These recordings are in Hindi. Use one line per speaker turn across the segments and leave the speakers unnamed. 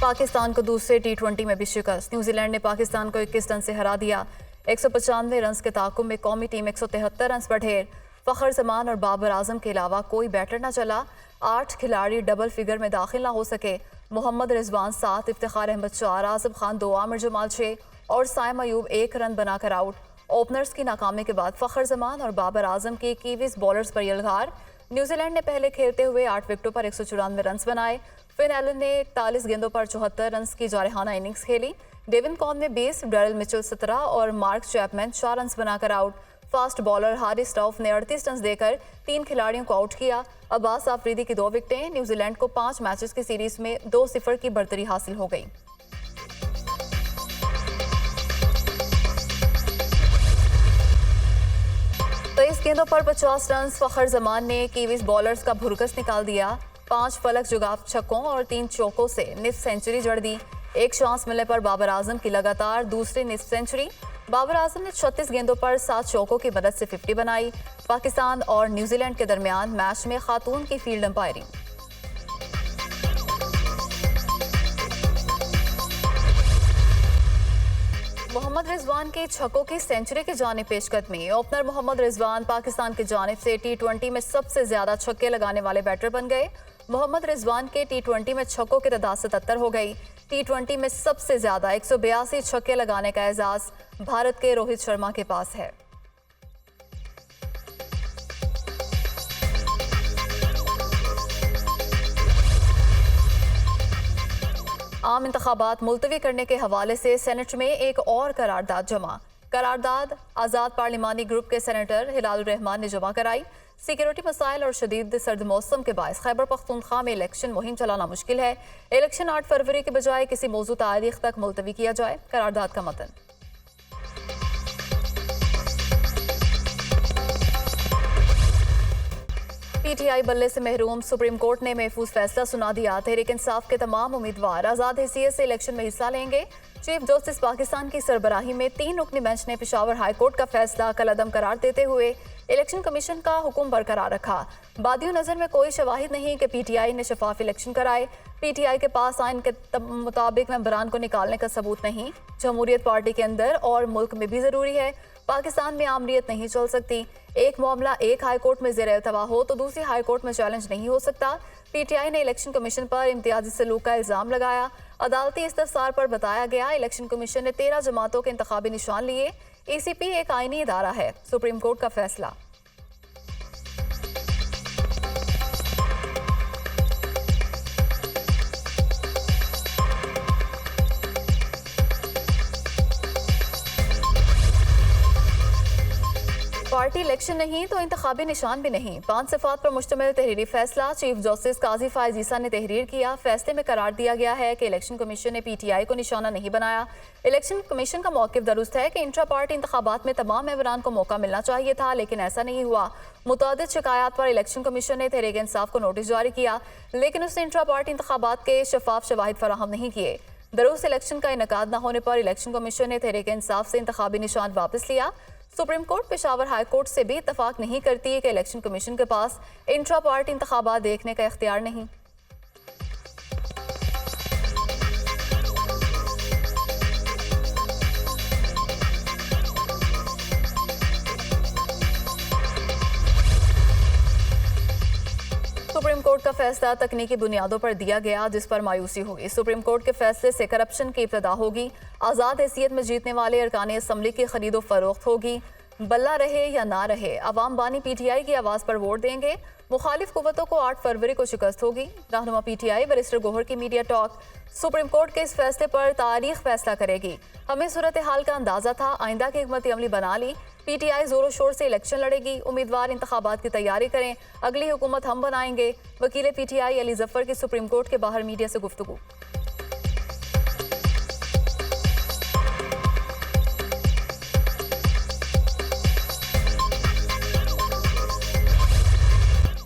पाकिस्तान को दूसरे T20 में भी शिकस्त। न्यूजीलैंड ने पाकिस्तान को 21 रन से हरा दिया। 195 रन के ताकुब में कौमी टीम 173 रन पर ढेर। फ़खर जमान और बाबर आजम के अलावा कोई बैटर न चला। 8 खिलाड़ी डबल फिगर में दाखिल न हो सके। मोहम्मद रिजवान 7, इफ्तिखार अहमद 4, आज़म खान 2, आमिर जमाल 6 और साइम अयूब 1 रन बनाकर आउट। ओपनर्स की नाकामी के बाद फ़खर जमान और बाबर आजम के कीवीज बॉलर्स पर यलगार। न्यूजीलैंड ने पहले खेलते हुए 8 विकेटों पर 194 रन बनाए। फिन एलन ने 41 गेंदों पर 74 रन की जारहाना इनिंग्स खेली। डेविन कॉन ने 20, डैरिल मिचेल 17 और मार्क चैपमैन 4 रन बनाकर out. Fast bowler Haris Rauf ने 38 रन देकर 3 खिलाड़ियों को आउट किया। अब्बास आफरीदी की 2 विकेटें। न्यूजीलैंड को 5 मैचेस की सीरीज में 2-0 की बढ़तरी हासिल हो गई। तो इस गेंदों पर 50 रन फ़खर जमान ने कीवीज बॉलर्स का भुरकस निकाल दिया। 5 फलक जुगाफ छक्कों और 3 चौकों से निस्फ सेंचुरी जड़ दी। एक चांस मिलने पर बाबर आजम की लगातार दूसरी निस्फ सेंचुरी। बाबर आजम ने 36 गेंदों पर 7 चौकों की मदद से 50 बनाई। पाकिस्तान और न्यूजीलैंड के दरमियान मैच में खातून की फील्ड अंपायरिंग। मोहम्मद रिजवान के छक्कों की सेंचुरी की जानिब पेशकदमी। ओपनर मोहम्मद रिजवान पाकिस्तान की जानिब से T20 में सबसे ज्यादा छक्के लगाने वाले बैटर बन गए। मोहम्मद रिजवान के T20 में छक्कों की तादाद 77 हो गई। T20 में सबसे ज्यादा 182 छक्के लगाने का एजाज भारत के रोहित शर्मा के पास है। आम इंतखाबात मुलतवी करने के हवाले से सेनेट में एक और करारदाद जमा। करारदाद आज़ाद पार्लिमानी ग्रुप के सेनेटर हिलाल रहमान ने जमा कराई। सिक्योरिटी मसाइल और शदीद सर्द मौसम के बायस खैबर पख्तूनख्वा में इलेक्शन मुहिम चलाना मुश्किल है। इलेक्शन 8 फरवरी के बजाय किसी मौजूद तारीख तक मुलतवी किया जाए। करारदाद का मतन। PTI बल्ले से महरूम। सुप्रीम कोर्ट ने महफूज फैसला सुना दिया। तहरीक इंसाफ के तमाम उम्मीदवार आज़ाद हैसियत से इलेक्शन में हिस्सा लेंगे। चीफ जस्टिस पाकिस्तान की सरबराही में 3 रुकनी बेंच ने पेशावर हाई कोर्ट का फैसला कलअदम करार देते हुए इलेक्शन कमीशन का हुक्म बरकरार रखा। बादियों नजर में कोई शवाहिद नहीं कि PTI ने शफाफ इलेक्शन कराए। PTI के पास आइन के मुताबिक मेंबरान को निकालने का सबूत नहीं। जमहूरियत पार्टी के अंदर और मुल्क में भी जरूरी है। पाकिस्तान में आमरीत नहीं चल सकती। एक मामला एक हाई कोर्ट में ज़ेर इल्तवा हो तो दूसरी हाई कोर्ट में चैलेंज नहीं हो सकता। PTI ने इलेक्शन कमीशन पर इम्तियाजी सलूक का इल्ज़ाम लगाया। अदालती इस्तफसार पर बताया गया इलेक्शन कमीशन ने 13 जमातों के इंतखाबी निशान लिए। ECP एक आईनी इदारा है। सुप्रीम कोर्ट का फैसला। पार्टी इलेक्शन नहीं तो इंतखाबी निशान भी नहीं। 5 सिफात पर मुश्तमिल तहरीरी फैसला। चीफ जस्टिस काजी फायज ईसा ने तहरीर किया। फैसले में करार दिया गया है कि इलेक्शन कमीशन ने PTI को निशाना नहीं बनाया। इलेक्शन कमीशन का मौक़िफ़ दुरुस्त है कि इंट्रा पार्टी इंतखाबात में तमाम मेंबरान को मौका मिलना चाहिए था, लेकिन ऐसा नहीं हुआ। मुतअद्दिद शिकायत पर इलेक्शन कमीशन ने तहरीक इंसाफ को नोटिस जारी किया, लेकिन उसने इंट्रा पार्टी इंतखाबात के शफाफ शवाहिद फराहम नहीं किए। दुरुस्त इलेक्शन का इनेकाद न होने पर इलेक्शन कमीशन ने तहरीक इंसाफ से इंतखाबी निशान वापस लिया। Supreme court Peshawar high court से भी इत्तफाक नहीं करती है कि इलेक्शन कमीशन के पास इंट्रा पार्टी इंतखाबात देखने का इख्तियार नहीं। सुप्रीम कोर्ट का फैसला तकनीकी बुनियादों पर दिया गया, जिस पर मायूसी हुई। सुप्रीम कोर्ट के फैसले से करप्शन की इब्तदा होगी। आज़ाद हैसियत में जीतने वाले अरकान असम्बली की खरीदो फरोख्त होगी। बल्ला रहे या ना रहे, अवाम बानी PTI की आवाज़ पर वोट देंगे। मुखालिफ कुव्वतों को 8 फरवरी को शिकस्त होगी। रहनुमा PTI बैरिस्टर गोहर की मीडिया टॉक। सुप्रीम कोर्ट के इस फैसले पर तारीख फैसला करेगी। हमें सूरत हाल का अंदाजा था, आइंदा की हिकमत अमली बना ली। PTI जोरों शोर से इलेक्शन लड़ेगी। उम्मीदवार इंतखाबात की तैयारी करें। अगली हुकूमत हम बनाएंगे। वकील PTI अली जफर की सुप्रीम कोर्ट के बाहर मीडिया से गुफ्तगू।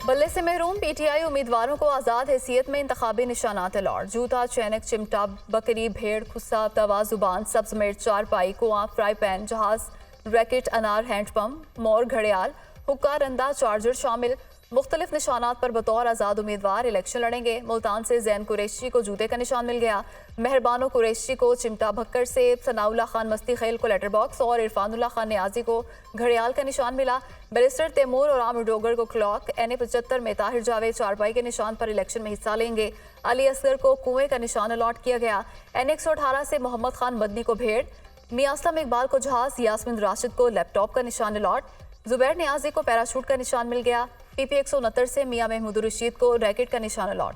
बल्ले से महरूम PTI उम्मीदवारों को आज़ाद हैसियत में इंतखाबी निशानात अलॉट। जूता, चैनक, चिमटा, बकरी, भेड़, खुस्सा, तवा, जुबान, सब्ज मिर्च, चारपाई, कुआं, फ्राई पैन, जहाज, रैकेट, अनार, हैंडपम्प, मोर, घड़ियाल, हुक्का, रंदा, चार्जर शामिल। मुख्तलिफ निशानात पर बतौर आज़ाद उम्मीदवार इलेक्शन लड़ेंगे। मुल्तान से जैन कुरैशी को जूते का निशान मिल गया। मेहरबानो कुरैशी को चिमटा भक्कर से, सनाउल्लाह खान मस्ती खेल को लेटर बॉक्स और इरफानुल्लाह खान नियाजी को घड़ियाल का निशान मिला। बैरिस्टर तैमूर और आमिर डोगर को क्लॉक, NA-75 में ताहिर जावेद चारपाई के निशान पर इलेक्शन में हिस्सा लेंगे। अली असगर को कुएं का निशान अलॉट किया गया। NA-118 से मोहम्मद खान मदनी को भेड़, मियां असलम इकबाल को जहाज, यास्मिन राशिद को लैपटॉप का निशान अलॉट, जुबैर नियाजी को पैराशूट का निशान मिल गया। PP 169 से मियां महमूद रशीद को रैकेट का निशान अलॉट।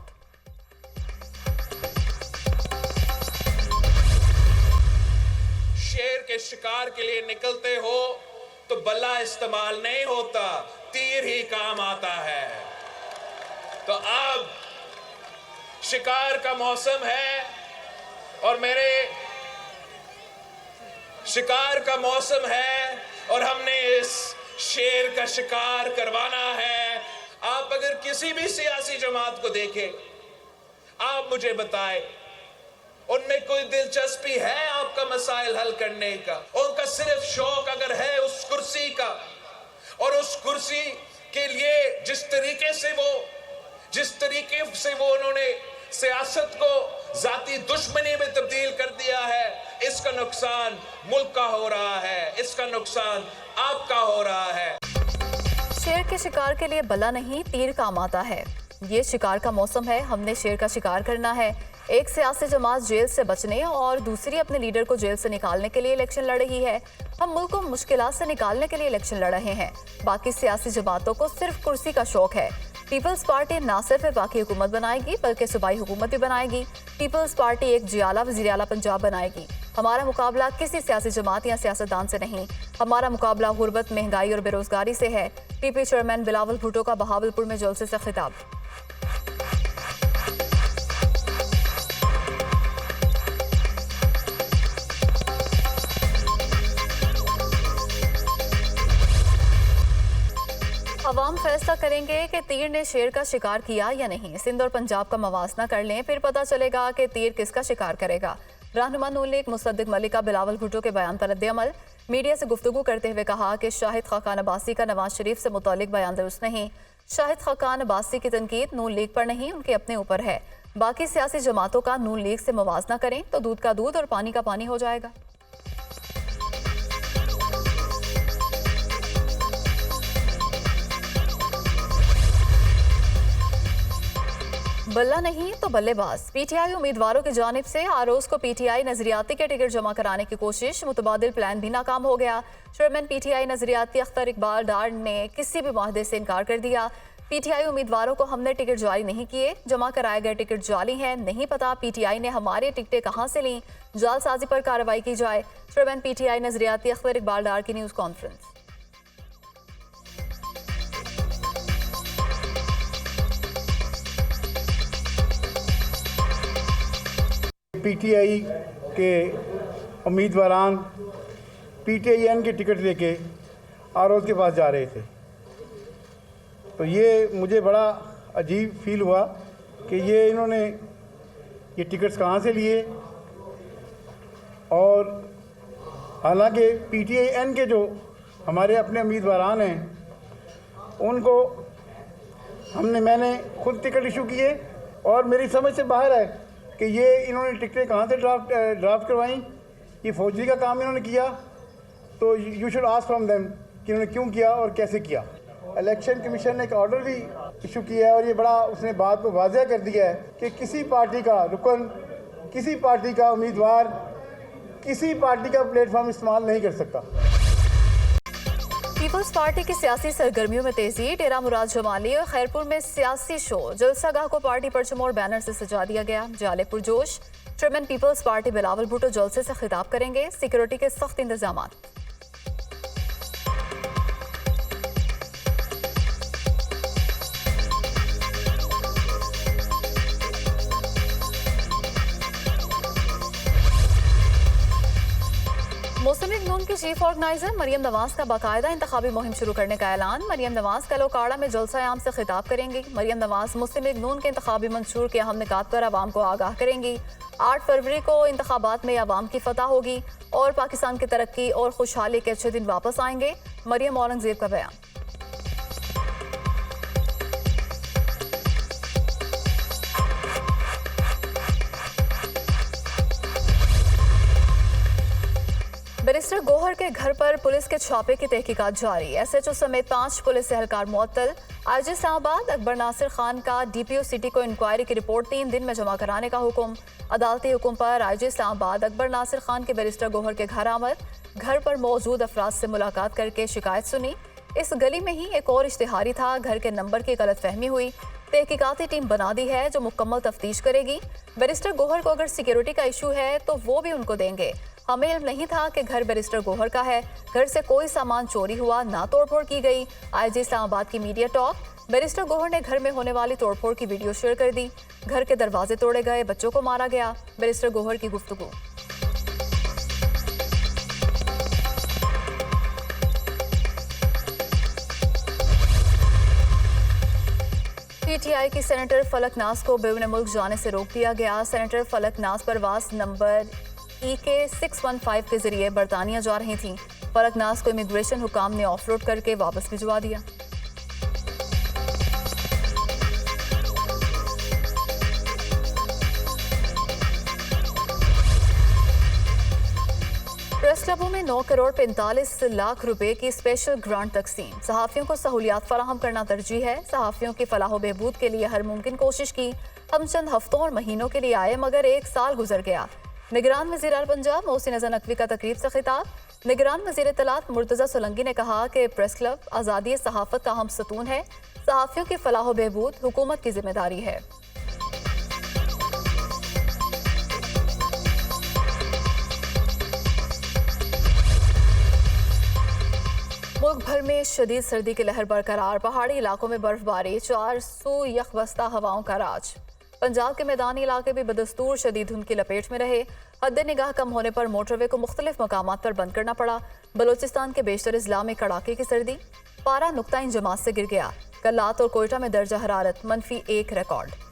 शेर के शिकार के लिए निकलते हो तो बल्ला इस्तेमाल नहीं होता, तीर ही काम आता है। तो अब शिकार का मौसम है और मेरे शिकार का मौसम है और हमने इस शेर का शिकार करवाना है। आप अगर किसी भी सियासी जमात को देखें, आप मुझे बताएं, उनमें कोई दिलचस्पी है आपका मसाइल हल करने का? उनका सिर्फ शौक अगर है उस कुर्सी का, और उस कुर्सी के लिए जिस तरीके से वो उन्होंने सियासत को जाती दुश्मनी में तब्दील कर दिया है, इसका नुकसान मुल्क का हो रहा है, इसका नुकसान आपका हो रहा है।
शेर के शिकार के लिए बल्ला नहीं, तीर काम आता है। ये शिकार का मौसम है, हमने शेर का शिकार करना है। एक सियासी जमात जेल से बचने और दूसरी अपने लीडर को जेल से निकालने के लिए इलेक्शन लड़ रही है। हम मुल्क को मुश्किलात से निकालने के लिए इलेक्शन लड़ रहे हैं। बाकी सियासी जमातों को सिर्फ कुर्सी का शौक है। पीपल्स पार्टी ना सिर्फ वफाकी हुकूमत बनाएगी बल्कि सूबाई हुकूमत भी बनाएगी। पीपल्स पार्टी एक जियाला वज़ीर आला पंजाब बनाएगी। हमारा मुकाबला किसी सियासी जमात या सियासतदान से नहीं, हमारा मुकाबला गुर्बत, महंगाई और बेरोजगारी से है। PP चेयरमैन बिलावल भुट्टो का बहावलपुर में जलसे से खिताब। अवाम फैसला करेंगे कि तीर ने शेर का शिकार किया या नहीं। सिंध और पंजाब का मवासना कर लें, फिर पता चलेगा कि तीर किसका शिकार करेगा। रहनुमा नून लीग मुसद्दिक मलिक का बिलावल भुट्टो के बयान पर रद्द-ए-अमल। मीडिया से गुफ्तगू करते हुए कहा कि शाहिद खाकान अब्बासी का नवाज शरीफ से मुतालिक बयान दुरुस्त नहीं। शाहिद खाकान अब्बासी की तनकीद नून लीग पर नहीं, उनके अपने ऊपर है। बाकी सियासी जमातों का नून लीग से मवाजना करें तो दूध का दूध और पानी का पानी हो जाएगा। बल्ला नहीं तो बल्लेबाज। PTI उम्मीदवारों की जानिब से आरोज को PTI नजरियाती के टिकट जमा कराने की कोशिश, मुतबादिल प्लान भी नाकाम हो गया। चेयरमैन PTI नजरियाती अख्तर इकबाल डार ने किसी भी माहदे से इनकार कर दिया। PTI उम्मीदवारों को हमने टिकट जारी नहीं किए, जमा कराए गए टिकट जाली हैं, नहीं पता PTI ने हमारे टिकटें कहाँ से लीं, जालसाजी पर कार्रवाई की जाए। चेयरमैन PTI नजरियाती अख्तर इकबाल डार की न्यूज़ कॉन्फ्रेंस।
PTI के उम्मीदवारान PTIN के टिकट लेके आरोज के पास जा रहे थे, तो ये मुझे बड़ा अजीब फील हुआ कि इन्होंने ये टिकट्स कहाँ से लिए। और हालांकि PTIN के जो हमारे अपने उम्मीदवारान हैं उनको मैंने खुद टिकट इशू किए और मेरी समझ से बाहर है कि ये इन्होंने टिकटें कहाँ से ड्राफ्ट करवाई। ये फौजी का काम इन्होंने किया, तो you should ask from them कि इन्होंने क्यों किया और कैसे किया। इलेक्शन कमीशन ने एक ऑर्डर भी इशू किया है और ये बड़ा उसने बात को वाज़ह कर दिया है कि किसी पार्टी का रुकन, किसी पार्टी का उम्मीदवार किसी पार्टी का प्लेटफॉर्म इस्तेमाल नहीं कर सकता।
पीपल्स पार्टी की सियासी सरगर्मियों में तेजी। डेरा मुराद जमाली और खैरपुर में सियासी शो, जलसागाह को पार्टी परचम और बैनर से सजा दिया गया। जाले पुरजोश। Chairman peoples party Bilawal Bhutto जलसे से खिताब करेंगे। सिक्योरिटी के सख्त इंतजाम। मुस्लिम लीग नून की चीफ ऑर्गेनाइजर मरियम नवाज का बाकायदा इंतखाबी मुहिम शुरू करने का ऐलान। मरियम नवाज कल ओकाड़ा में जलसा आम से खिताब करेंगी। मरियम नवाज मुस्लिम लीग नून के इंतखाबी मंशूर के अहम निकात पर आवाम को आगाह करेंगी। 8 फरवरी को इंतखाबात में आवाम की फतह होगी और पाकिस्तान की तरक्की और खुशहाली के अच्छे दिन वापस आएंगे। मरियम औरंगजेब का बयान। बैरिस्टर गोहर के घर पर पुलिस के छापे की तहकीकात जारी। एसएचओ समेत 5 पुलिस एहलकार मुअत्तल। आईजी इस्लामाबाद अकबर नासिर खान का डीपीओ सिटी को इंक्वायरी की रिपोर्ट 3 दिन में जमा कराने का हुक्म। अदालती हुक्म पर आईजी इस्लामाबाद अकबर नासिर खान के बैरिस्टर गोहर के घर आमद। घर पर मौजूद अफराद से मुलाकात करके शिकायत सुनी। इस गली में ही एक और इश्तिहारी था। घर के नंबर की गलतफहमी हुई। तहकीकाती टीम बना दी है जो मुकम्मल तफ्तीश करेगी। बैरिस्टर गोहर को अगर सिक्योरिटी का इशू है तो वो भी उनको देंगे। हमें इल्म नहीं था कि घर बैरिस्टर गोहर का है। घर से कोई सामान चोरी हुआ, ना तोड़फोड़ की गई। आईजी इस्लामाबाद की मीडिया टॉक। बैरिस्टर गोहर ने घर में होने वाली तोड़फोड़ की वीडियो शेयर कर दी। घर के दरवाजे तोड़े गए, बच्चों को मारा गया। बैरिस्टर गोहर की गुफ्तगू। पीटीआई की सेनेटर फलक नाज को बेरुन मुल्क जाने से रोक दिया गया। सेनेटर फलक नाज परवास नंबर EK 615 के जरिए बरतानिया जा रही थीं। फलक नाज को इमिग्रेशन हुकाम ने ऑफलोड करके वापस भिजवा दिया। प्रेस क्लबों में 9 करोड़ 45 लाख रुपए की स्पेशल ग्रांट तकसीम। सहाफ़ियों को सहूलियात फराहम करना तरजीह है। सहाफ़ियों की फलाह बहबूद के लिए हर मुमकिन कोशिश की। हम चंद हफ्तों और महीनों के लिए आए मगर 1 साल गुजर गया। निगरान वज़ीर आला पंजाब मोहसिन हसन नकवी का तकरीब से खिताब। निगरान वज़ीर इत्तलात मुर्तज़ा सोलंकी ने कहा कि प्रेस क्लब आज़ादी सहाफ़त का हम सतून है। सहाफ़ियों की फलाह बहबूद हुकूमत की जिम्मेदारी है। मुल्क भर में शदीद सर्दी की लहर बरकरार। पहाड़ी इलाकों में बर्फबारी, 400 यखबस्ता हवाओं का राज। पंजाब के मैदानी इलाके भी बदस्तूर शदीद धुंध की लपेट में रहे। हद निगाह कम होने पर मोटरवे को मुख्तलिफ मकामात पर बंद करना पड़ा। बलोचिस्तान के बेशतर अजला में कड़ाके की सर्दी। पारा नुक्ता जमात से गिर गया। कल्लात और कोयटा में दर्जा हरारत -1 रिकॉर्ड।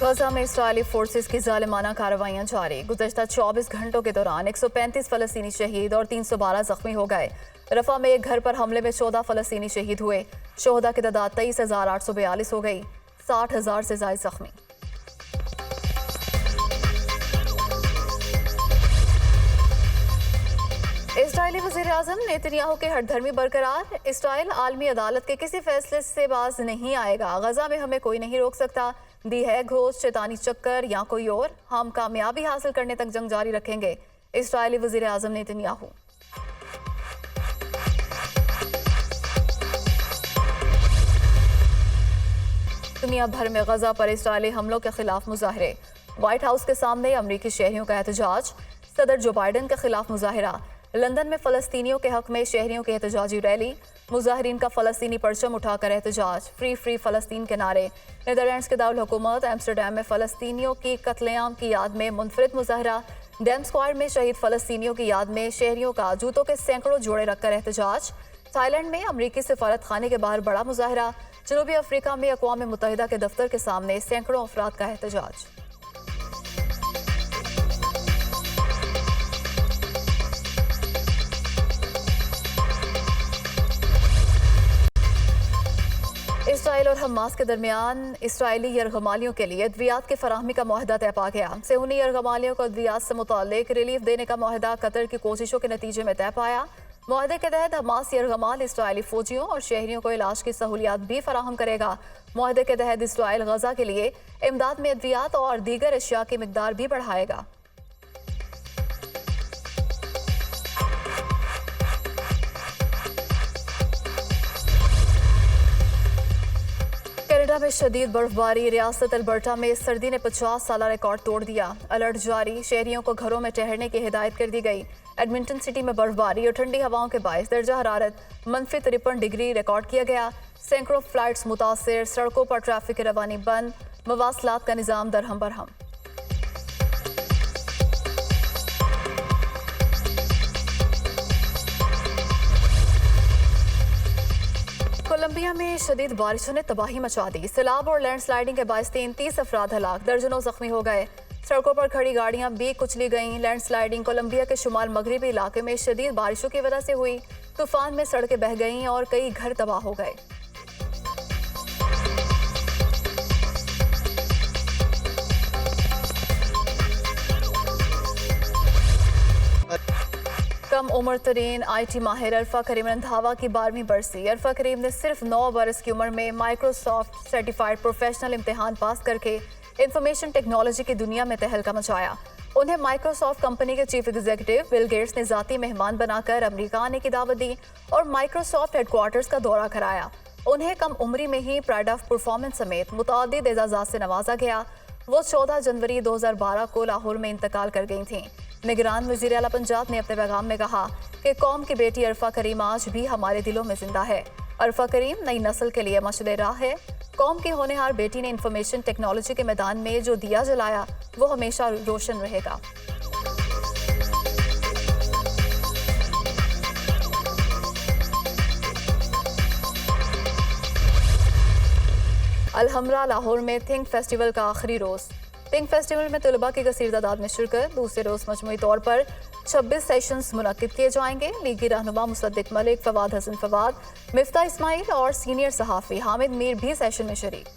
गजा में इस्राइली फोर्सेस की जालिमाना कार्रवाइयां जारी। गुज़श्ता 24 घंटों के दौरान 135 फ़लस्तीनी शहीद और 312 जख्मी हो गए। रफा में एक घर पर हमले में 14 फ़लस्तीनी शहीद हुए। शोहदा की तादाद 23,842 हो गई। 60,000 से ज़ायद जख्मी। इस्राइली वज़ीर-ए-आज़म नेतन्याहू के हठधर्मी बरकरार। इस्राइल आलमी अदालत के किसी फैसले से बाज नहीं आएगा। गजा में हमें कोई नहीं रोक सकता। दी है घोष शैतानी चक्कर या कोई और, हम कामयाबी हासिल करने तक जंग जारी रखेंगे। इस्राइली वज़ीर-ए-आज़म नेतन्याहू। दुनिया भर में गजा पर इस्राइली हमलों के खिलाफ मुजाहरे। व्हाइट हाउस के सामने अमरीकी शहरियों का एहतजाज। सदर जो बाइडन के खिलाफ मुजाहरा। लंदन में फ़लस्तीनियों के हक में शहरियों की एहतजाजी रैली। मुजाहिरीन का फ़लस्तीनी परचम उठाकर एहतजाज। फ्री फ्री फ़लस्तीन के नारे। नीदरलैंड्स के दारुल हुकूमत एम्स्टरडैम में फ़लस्तीनियों की कत्लेआम की याद में मुनफरिद मुजाहरा। डैम स्क्वायर में शहीद फ़लस्तीनियों की याद में शहरियों का जूतों के सैकड़ों जोड़े रखकर एहतजाज। थाईलैंड में अमरीकी सफारत खाने के बाहर बड़ा मुजाहरा। जनूबी अफ्रीका में अक़वाम मुत्तहिदा के दफ्तर के सामने सैकड़ों अफराद का एहतजाज। इसराइल और हमास के दरमियान इसराइली यरगमालियों के लिए अद्वियात की फराहमी का मुआहदा तय पा गया। सेहूनी यरगमालियों को अद्वियात से मुताल्लिक रिलीफ देने का मुआहदा कतर की कोशिशों के नतीजे में तय पाया। मुआहदे के तहत हमास यरगमाल इसराइली फौजियों और शहरियों को इलाज की सहूलियात भी फराहम करेगा। मुआहदे के तहत इसराइल गजा के लिए इमदाद में अद्वियात और दीगर अशिया की मिकदार भी बढ़ाएगा। कनाडा में शदीद बर्फबारी। रियासत अल्बर्टा में सर्दी ने 50 साल रिकॉर्ड तोड़ दिया। अलर्ट जारी। शहरियों को घरों में ठहरने की हिदायत कर दी गई। एडमिंटन सिटी में बर्फबारी और ठंडी हवाओं के बायस दर्जा हरारत -53 डिग्री रिकॉर्ड किया गया। सैकड़ों फ्लाइट्स मुतासिर। सड़कों पर ट्रैफिक की रवानी बंद। मवासलात का निज़ाम दरहम बरहम। कोलंबिया में शदीद बारिशों ने तबाही मचा दी। सैलाब और लैंडस्लाइडिंग के बायस 33 अफराद हलाक, दर्जनों जख्मी हो गए। सड़कों पर खड़ी गाड़ियां भी कुचली गईं। लैंडस्लाइडिंग कोलंबिया के शुमाल मगरबी इलाके में शदीद बारिशों की वजह से हुई। तूफान में सड़कें बह गईं और कई घर तबाह हो गए। कम उम्र तरीन IT माहिर अरफा करीम रंधावा की 12वीं बरसी। अरफा करीम ने सिर्फ 9 बरस की उम्र में माइक्रोसॉफ्ट सर्टिफाइड प्रोफेशनल इम्तिहान पास करके इंफॉर्मेशन टेक्नोलॉजी की दुनिया में तहलका मचाया। उन्हें माइक्रोसॉफ्ट कंपनी के चीफ एग्जीक्यूटिव बिल गेट्स ने ज़ाती मेहमान बनाकर अमेरिका आने की दावत दी और माइक्रोसॉफ्ट हेडक्वार्टर्स का दौरा कराया। उन्हें कम उम्री में ही प्राइड ऑफ परफॉर्मेंस समेत मुतअद्दिद एजाज़ात से नवाजा गया। वो 14 जनवरी 2012 को लाहौर में इंतकाल कर गई थीं। निगरान वज़ीर आला पंजाब ने अपने पैगाम में कहा कि कौम की बेटी अरफा करीम आज भी हमारे दिलों में जिंदा है। अरफा करीम नई नस्ल के लिए मशअल राह है। कौम की होनहार बेटी ने इंफॉर्मेशन टेक्नोलॉजी के मैदान में जो दिया जलाया वो हमेशा रोशन रहेगा। अलहमरा लाहौर में थिंक फेस्टिवल का आखिरी रोज़। थिंक फेस्टिवल में तलबा की कसीर तादाद में शिरकत। दूसरे रोज़ मजमूई तौर पर 26 सेशंस मुनक्किद किए जाएंगे। लीगी रहनुमा मुसद्दिक मलिक, फवाद हसन फवाद, मिफ्ता इस्माइल और सीनियर सहाफ़ी हामिद मीर भी सेशन में शरीक।